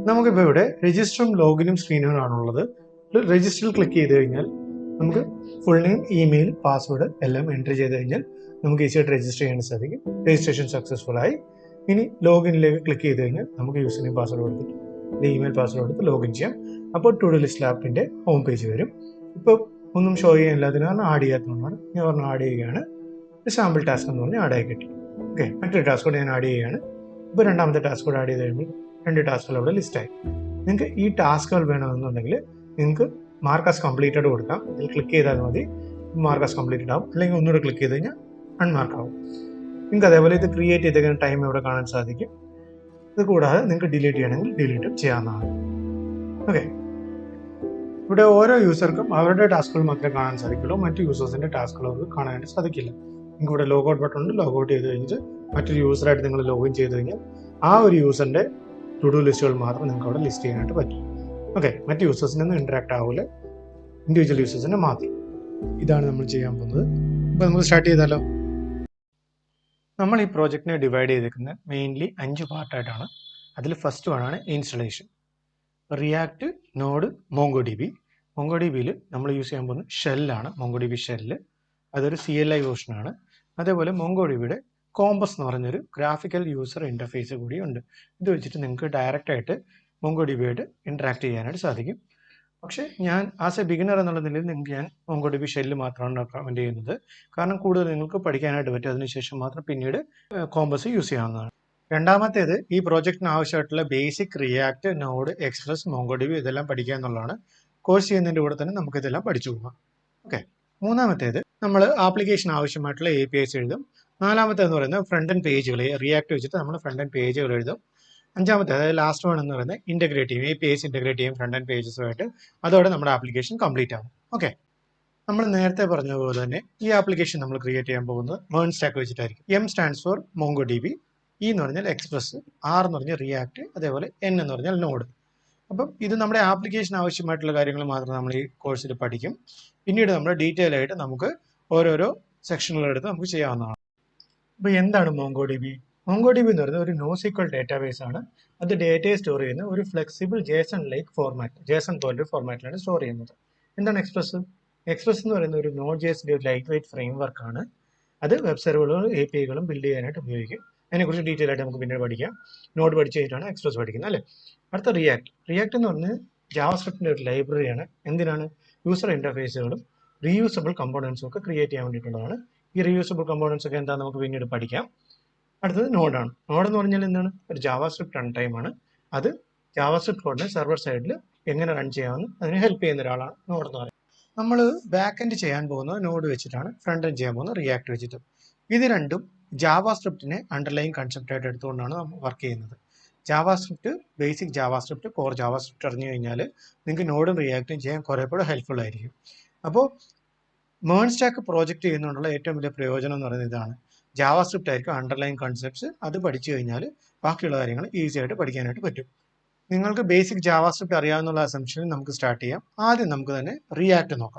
നമുക്കിപ്പോൾ ഇവിടെ രജിസ്റ്ററും ലോഗിനും സ്ക്രീനുകളും ആണുള്ളത്. രജിസ്റ്ററിൽ ക്ലിക്ക് ചെയ്ത് കഴിഞ്ഞാൽ നമുക്ക് ഫുൾ നെയിം, ഇമെയിൽ, പാസ്വേഡ് എല്ലാം എൻട്രി ചെയ്ത് കഴിഞ്ഞാൽ നമുക്ക് ഈസിയായിട്ട് രജിസ്റ്റർ ചെയ്യാൻ സാധിക്കും. രജിസ്ട്രേഷൻ സക്സസ്ഫുൾ ആയി. ഇനി ലോഗിനിലേക്ക് ക്ലിക്ക് ചെയ്ത് കഴിഞ്ഞാൽ നമുക്ക് യൂസർ നെയിം പാസ്വേഡ് കൊടുത്തിട്ട് ഇമെയിൽ പാസ്വേഡ് കൊടുത്ത് ലോഗിൻ ചെയ്യാം. അപ്പോൾ ടു ഡു ലിസ്റ്റ് ലാപ്പിന്റെ ഹോം പേജ് വരും. ഇപ്പോൾ ഒന്നും ഷോ ചെയ്യാനില്ല, അതിനാണ് ആഡ് ചെയ്യാത്തതുകൊണ്ടാണ് ഞാൻ പറഞ്ഞ ആഡ് ചെയ്യുകയാണ്. സാമ്പിൾ ടാസ്ക് എന്ന് പറഞ്ഞാൽ ആഡ് ആയി കിട്ടി. ഓക്കെ, മറ്റൊരു ടാസ്ക് കൂടെ ഞാൻ ആഡ് ചെയ്യുകയാണ്. ഇപ്പോൾ രണ്ടാമത്തെ ടാസ്ക് കൂടെ ആഡ് ചെയ്ത് കഴിയുമ്പോൾ 2 ടാസ്കുകൾ അവിടെ ലിസ്റ്റായി. നിങ്ങൾക്ക് ഈ ടാസ്കുകൾ വേണമെന്നുണ്ടെങ്കിൽ നിങ്ങൾക്ക് മാർക്ക് ആസ് കംപ്ലീറ്റഡ് കൊടുക്കാം. ഇതിൽ ക്ലിക്ക് ചെയ്താൽ മതി, മാർക്ക് ആസ് കംപ്ലീറ്റഡ് ആവും. അല്ലെങ്കിൽ ഒന്നുകൂടെ ക്ലിക്ക് ചെയ്ത് കഴിഞ്ഞാൽ അൺമാർക്ക് ആവും. നിങ്ങൾക്ക് അതേപോലെ ഇത് ക്രിയേറ്റ് ചെയ്ത ടൈം ഇവിടെ കാണാൻ സാധിക്കും. ഇത് കൂടാതെ നിങ്ങൾക്ക് ഡിലീറ്റ് ചെയ്യണമെങ്കിൽ ഡിലീറ്റും ചെയ്യാവുന്നതാണ്. ഓക്കെ, ഇവിടെ ഓരോ യൂസർക്കും അവരുടെ ടാസ്കുകൾ മാത്രമേ കാണാൻ സാധിക്കുള്ളൂ. മറ്റു യൂസേഴ്സിന്റെ ടാസ്കുകൾ അവർക്ക് കാണാനായിട്ട് സാധിക്കില്ല. നിങ്ങൾക്ക് ഇവിടെ ലോഗൗട്ട് ബട്ടൺ ഉണ്ട്. ലോഗൗട്ട് ചെയ്ത് കഴിഞ്ഞിട്ട് മറ്റൊരു യൂസറായിട്ട് നിങ്ങൾ ലോഗിൻ ചെയ്ത് കഴിഞ്ഞാൽ ആ ഒരു യൂസറിന്റെ ടു ഡു ലിസ്റ്റുകൾ മാത്രം നിങ്ങൾക്ക് അവിടെ ലിസ്റ്റ് ചെയ്യാനായിട്ട് പറ്റും. ഓക്കെ, മറ്റ് യൂസേഴ്സിനൊന്നും ഇന്ററാക്ട് ആവില്ല, ഇൻഡിവിജ്വൽ യൂസേഴ്സിന് മാത്രം. ഇതാണ് നമ്മൾ ചെയ്യാൻ പോകുന്നത്. അപ്പോൾ നമുക്ക് സ്റ്റാർട്ട് ചെയ്താലോ. നമ്മൾ ഈ പ്രോജക്റ്റിനെ ഡിവൈഡ് ചെയ്തിരിക്കുന്നത് മെയിൻലി 5 പാർട്ടായിട്ടാണ്. അതിൽ ഫസ്റ്റ് വണ്ണാണ് ഇൻസ്റ്റലേഷൻ. React, Node, MongoDB. മോംഗോഡിബിയിൽ നമ്മൾ യൂസ് ചെയ്യാൻ പോകുന്നത് ഷെല്ലാണ്, മോംഗോഡിബി ഷെല്ല്. അതൊരു CLI വേർഷനാണ്. അതേപോലെ മോംഗോഡിബിയുടെ കോമ്പസ് എന്ന് പറഞ്ഞൊരു ഗ്രാഫിക്കൽ യൂസർ ഇന്റർഫേസ് കൂടി ഉണ്ട്. ഇത് വെച്ചിട്ട് നിങ്ങൾക്ക് ഡയറക്റ്റ് ആയിട്ട് മോംഗോഡിബിയായിട്ട് ഇന്ററാക്ട് ചെയ്യാനായിട്ട് സാധിക്കും. പക്ഷേ ഞാൻ ആസ് എ ബിഗിനർ എന്നുള്ള നിലയിൽ നിങ്ങൾക്ക് ഞാൻ മോംഗോഡിബി ഷെല്ല് മാത്രമാണ് റെക്കമെൻഡ് ചെയ്യുന്നത്. കാരണം കൂടുതൽ നിങ്ങൾക്ക് പഠിക്കാനായിട്ട് പറ്റും. അതിനുശേഷം മാത്രം പിന്നീട് കോമ്പസ് യൂസ് ചെയ്യാവുന്നതാണ്. രണ്ടാമത്തേത് ഈ പ്രോജക്റ്റിന് ആവശ്യമായിട്ടുള്ള basic react, node, express, MongoDB ഇതെല്ലാം പഠിക്കുക എന്നുള്ളതാണ്. കോഴ്സ് ചെയ്യുന്നതിൻ്റെ കൂടെ തന്നെ നമുക്ക് ഇതെല്ലാം പഠിച്ചു പോകാം. ഓക്കെ, മൂന്നാമത്തേത് നമ്മൾ ആപ്ലിക്കേഷൻ ആവശ്യമായിട്ടുള്ള APIs എഴുതും. നാലാമത്തേന്ന് പറയുന്നത് ഫ്രണ്ട് ആൻഡ് പേജുകൾ, റിയാക്ട് വെച്ചിട്ട് നമ്മൾ ഫ്രണ്ട് ആൻഡ് പേജുകൾ എഴുതും. അഞ്ചാമത്തെ, അതായത് ലാസ്റ്റ് വൺ എന്ന് പറയുന്നത് ഇന്റഗ്രേറ്റ് ചെയ്യും, APIs ഇന്റഗ്രേറ്റ് ചെയ്യും ഫ്രണ്ട് ആൻഡ് പേജസുമായിട്ട്. അതോടെ നമ്മുടെ ആപ്ലിക്കേഷൻ കംപ്ലീറ്റ് ആകും. ഓക്കെ, നമ്മൾ നേരത്തെ പറഞ്ഞതുപോലെ തന്നെ ഈ ആപ്ലിക്കേഷൻ നമ്മൾ ക്രിയേറ്റ് ചെയ്യാൻ പോകുന്നത് മേൺ സ്റ്റാക്ക് വെച്ചിട്ടായിരിക്കും. M stands for MongoDB, E എന്ന് പറഞ്ഞാൽ എക്സ്പ്രസ്, R എന്ന് പറഞ്ഞാൽ റിയാക്ട്, അതേപോലെ N എന്ന് പറഞ്ഞാൽ നോഡ്. അപ്പം ഇത് നമ്മുടെ ആപ്ലിക്കേഷൻ ആവശ്യമായിട്ടുള്ള കാര്യങ്ങൾ മാത്രം നമ്മൾ ഈ കോഴ്സിൽ പഠിക്കും. പിന്നീട് നമ്മൾ ഡീറ്റെയിൽ ആയിട്ട് നമുക്ക് ഓരോരോ സെക്ഷനുകളെടുത്ത് നമുക്ക് ചെയ്യാവുന്നതാണ്. അപ്പോൾ എന്താണ് മോംഗോഡിബി? മോംഗോഡിബി എന്ന് പറയുന്നത് ഒരു NoSQL ഡേറ്റാബേസ് ആണ്. അത് ഡേറ്റയെ സ്റ്റോർ ചെയ്യുന്ന ഒരു flexible JSON like format, JSON പോലൊരു ഫോർമാറ്റിലാണ് സ്റ്റോർ ചെയ്യുന്നത്. എന്താണ് എക്സ്പ്രസ്? എക്സ്പ്രസ് എന്ന് പറയുന്ന ഒരു Node.js ലൈറ്റ് വെയിറ്റ് ഫ്രെയിംവർക്ക് ആണ്. അത് വെബ് സെർവറുകളും APIകളും ബിൽഡ് ചെയ്യാനായിട്ട് ഉപയോഗിക്കും. അതിനെക്കുറിച്ച് ഡീറ്റെയിൽ ആയിട്ട് നമുക്ക് പിന്നീട് പഠിക്കാം. നോഡ് പഠിച്ചു കഴിഞ്ഞിട്ടാണ് എക്സ്പ്രസ് പഠിക്കുന്നത്, അല്ലേ? അടുത്ത റിയാക്ട്. റിയാക്ട് എന്ന് പറഞ്ഞാൽ ജാവാസ്ക്രിപ്റ്റിന്റെ ഒരു ലൈബ്രറിയാണ്. എന്തിനാണ്? യൂസർ ഇന്റർഫേസുകളും റീയൂസബിൾ കമ്പോണൻസും ഒക്കെ ക്രിയേറ്റ് ചെയ്യാൻ വേണ്ടിയിട്ടുള്ളതാണ്. ഈ റീയൂസബിൾ കമ്പോണൻസ് ഒക്കെ എന്താ നമുക്ക് പിന്നീട് പഠിക്കാം. അടുത്തത് നോഡാണ്. നോഡ് എന്ന് പറഞ്ഞാൽ എന്താണ്? ഒരു ജാവാസ്ക്രിപ്റ്റ് റൺ ടൈം ആണ്. അത് ജാവാസ്ക്രിപ്റ്റ് കോഡിനെ സെർവർ സൈഡിൽ എങ്ങനെ റൺ ചെയ്യാമെന്ന് അതിന് ഹെൽപ്പ് ചെയ്യുന്ന ഒരാളാണ് നോഡ് എന്ന് പറയുന്നത്. നമ്മൾ ബാക്ക് എൻഡ് ചെയ്യാൻ പോകുന്നത് നോഡ് വെച്ചിട്ടാണ്, ഫ്രണ്ട് എൻഡ് ചെയ്യാൻ പോകുന്നത് റിയാക്ട് വെച്ചിട്ട്. ഇത് രണ്ടും ജാവാസ്ക്രിപ്റ്റിനെ അണ്ടർലൈൻ കൺസെപ്റ്റ് ആയിട്ട് എടുത്തുകൊണ്ടാണ് നമ്മൾ വർക്ക് ചെയ്യുന്നത്. JavaScript, basic JavaScript, core JavaScript അറിഞ്ഞു കഴിഞ്ഞാൽ നിങ്ങൾക്ക് നോഡും റിയാക്റ്റും ചെയ്യാൻ കുറേ കൂടെ ഹെൽപ്ഫുൾ ആയിരിക്കും. അപ്പോൾ മേൺ സ്റ്റാക്ക് പ്രോജക്റ്റ് ചെയ്യുന്നതുകൊണ്ടുള്ള ഏറ്റവും വലിയ പ്രയോജനം എന്ന് പറയുന്നത് ഇതാണ്. ജാവാസ്ക്രിപ്റ്റ് ആയിരിക്കും അണ്ടർലൈൻ കൺസെപ്റ്റ്സ്. അത് പഠിച്ചു കഴിഞ്ഞാൽ ബാക്കിയുള്ള കാര്യങ്ങൾ ഈസി ആയിട്ട് പഠിക്കാനായിട്ട് പറ്റും. നിങ്ങൾക്ക് ബേസിക് ജാവാസ്ക്രിപ്റ്റ് അറിയാവുന്നുള്ള അസംഷനിൽ നമുക്ക് സ്റ്റാർട്ട് ചെയ്യാം. ആദ്യം നമുക്ക് തന്നെ റിയാക്ട് നോക്കാം.